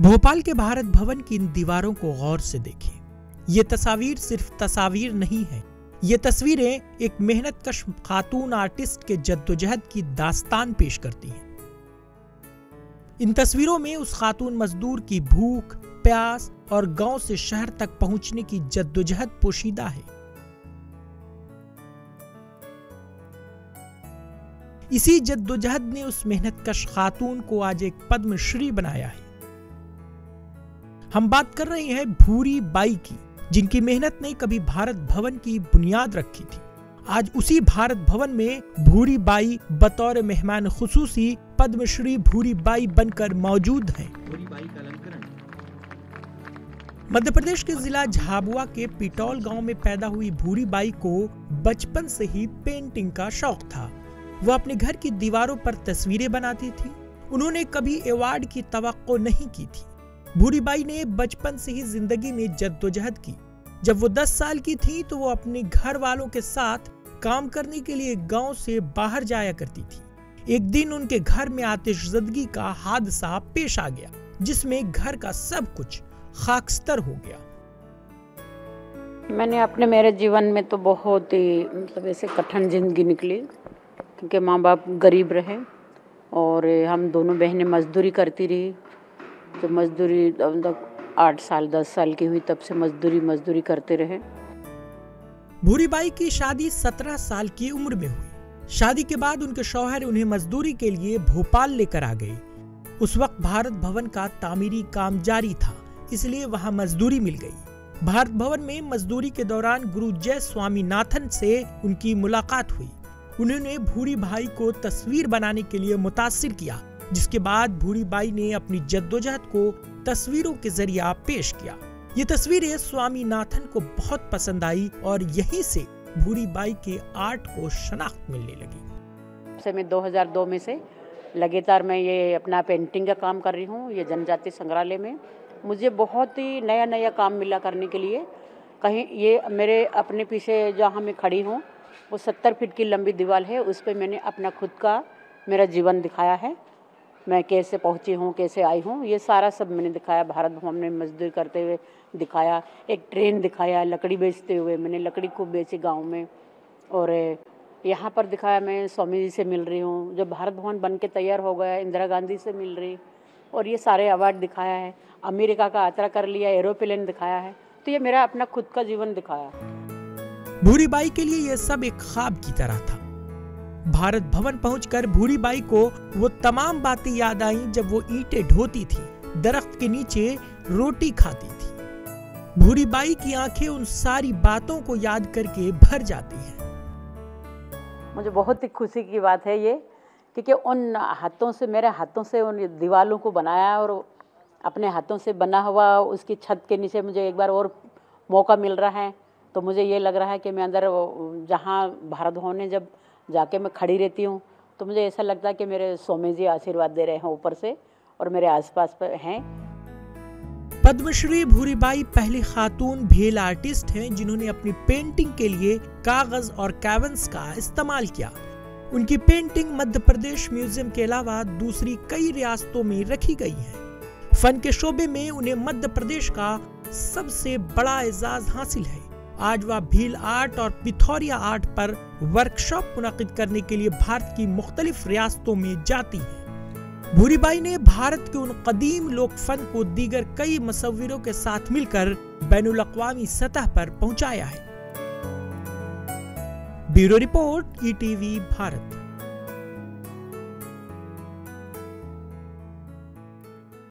भोपाल के भारत भवन की इन दीवारों को गौर से देखें। ये तस्वीर सिर्फ तस्वीर नहीं है, ये तस्वीरें एक मेहनतकश खातून आर्टिस्ट के जद्दोजहद की दास्तान पेश करती हैं। इन तस्वीरों में उस खातून मजदूर की भूख, प्यास और गांव से शहर तक पहुंचने की जद्दोजहद पोशीदा है। इसी जद्दोजहद ने उस मेहनतकश खातून को आज एक पद्मश्री बनाया है। हम बात कर रहे हैं भूरी बाई की, जिनकी मेहनत ने कभी भारत भवन की बुनियाद रखी थी। आज उसी भारत भवन में भूरी बाई बतौर मेहमान खुसूसी पद्मश्री भूरी बाई बनकर मौजूद हैं। मध्य प्रदेश के जिला झाबुआ के पिटौल गांव में पैदा हुई भूरी बाई को बचपन से ही पेंटिंग का शौक था। वह अपने घर की दीवारों पर तस्वीरें बनाती थी। उन्होंने कभी अवार्ड की तवक्को नहीं की थी। भूरी बाई ने बचपन से ही जिंदगी में जद्दोजहद की। जब वो 10 साल की थी तो वो अपने घर वालों के साथ काम करने के लिए गांव से बाहर जाया करती थी। एक दिन उनके घर में आतिशज़दगी का हादसा पेश आ गया, जिसमें घर का सब कुछ खाकस्तर हो गया। मैंने अपने मेरे जीवन में तो बहुत ही ऐसे कठिन जिंदगी निकली, क्योंकि माँ बाप गरीब रहे और हम दोनों बहनें मजदूरी करती रही। तो मजदूरी 8 साल 10 साल की हुई, तब से मजदूरी करते रहे। भूरी बाई की शादी 17 साल की उम्र में हुई। शादी के बाद उनके शौहर उन्हें मजदूरी के लिए भोपाल लेकर आ गए। उस वक्त भारत भवन का तामीरी काम जारी था, इसलिए वहां मजदूरी मिल गई। भारत भवन में मजदूरी के दौरान गुरु जय स्वामीनाथन से उनकी मुलाकात हुई। उन्होंने भूरी बाई को तस्वीर बनाने के लिए मुतासिर किया, जिसके बाद भूरी बाई ने अपनी जद्दोजहद को तस्वीरों के जरिए पेश किया। ये तस्वीरें स्वामीनाथन को बहुत पसंद आई और यहीं से भूरी बाई के आर्ट को शनाख्त मिलने लगी। मैं 2002 में से लगातार मैं ये अपना पेंटिंग का काम कर रही हूँ। ये जनजाति संग्रहालय में मुझे बहुत ही नया काम मिला करने के लिए। कहीं ये मेरे अपने पीछे जहाँ मैं खड़ी हूँ वो 70 फीट की लंबी दीवार है, उस पर मैंने अपना खुद का मेरा जीवन दिखाया है। मैं कैसे पहुंची हूँ, कैसे आई हूँ, ये सारा सब मैंने दिखाया। भारत भवन में मजदूरी करते हुए दिखाया, एक ट्रेन दिखाया, लकड़ी बेचते हुए मैंने लकड़ी खूब बेची गांव में। और यहाँ पर दिखाया मैं स्वामी जी से मिल रही हूँ, जब भारत भवन बन के तैयार हो गया, इंदिरा गांधी से मिल रही, और ये सारे अवार्ड दिखाया है। अमेरिका का यात्रा कर लिया, एरोप्लेन दिखाया है। तो ये मेरा अपना खुद का जीवन दिखाया। भूरी बाई के लिए यह सब एक ख्वाब की तरह था। भारत भवन पहुंचकर भूरी बाई को वो तमाम बातें याद आईं जब वो ईंटें ढोती थी, दरख्त के नीचे रोटी खाती थी। भूरी बाई की आंखें उन सारी बातों को याद करके भर जाती हैं। मुझे बहुत ही खुशी की बात है ये, क्योंकि उन हाथों से, मेरे हाथों से उन दीवारों को बनाया और अपने हाथों से बना हुआ उसकी छत के नीचे मुझे एक बार और मौका मिल रहा है। तो मुझे ये लग रहा है कि मैं अंदर जहाँ भारत भवन में जब जाके मैं खड़ी रहती हूँ तो मुझे ऐसा लगता है कि मेरे स्वामी जी आशीर्वाद दे रहे हैं ऊपर से और मेरे आसपास पर हैं। पद्मश्री भूरी बाई पहली खातून भेल आर्टिस्ट हैं जिन्होंने अपनी पेंटिंग के लिए कागज और कैनवस का इस्तेमाल किया। उनकी पेंटिंग मध्य प्रदेश म्यूजियम के अलावा दूसरी कई रियासतों में रखी गई है। फन के शोबे में उन्हें मध्य प्रदेश का सबसे बड़ा एजाज हासिल है। आज वह भील आर्ट और पिथौरिया आर्ट पर वर्कशॉप मुनक़िद करने के लिए भारत की मुख्तलिफ रियासतों में जाती है। भूरी बाई ने भारत के उन कदीम लोक फन को दीगर कई मुसव्विरों के साथ मिलकर बैनुल अक़वामी सतह पर पहुंचाया है। Bureau report, ETV Bharat.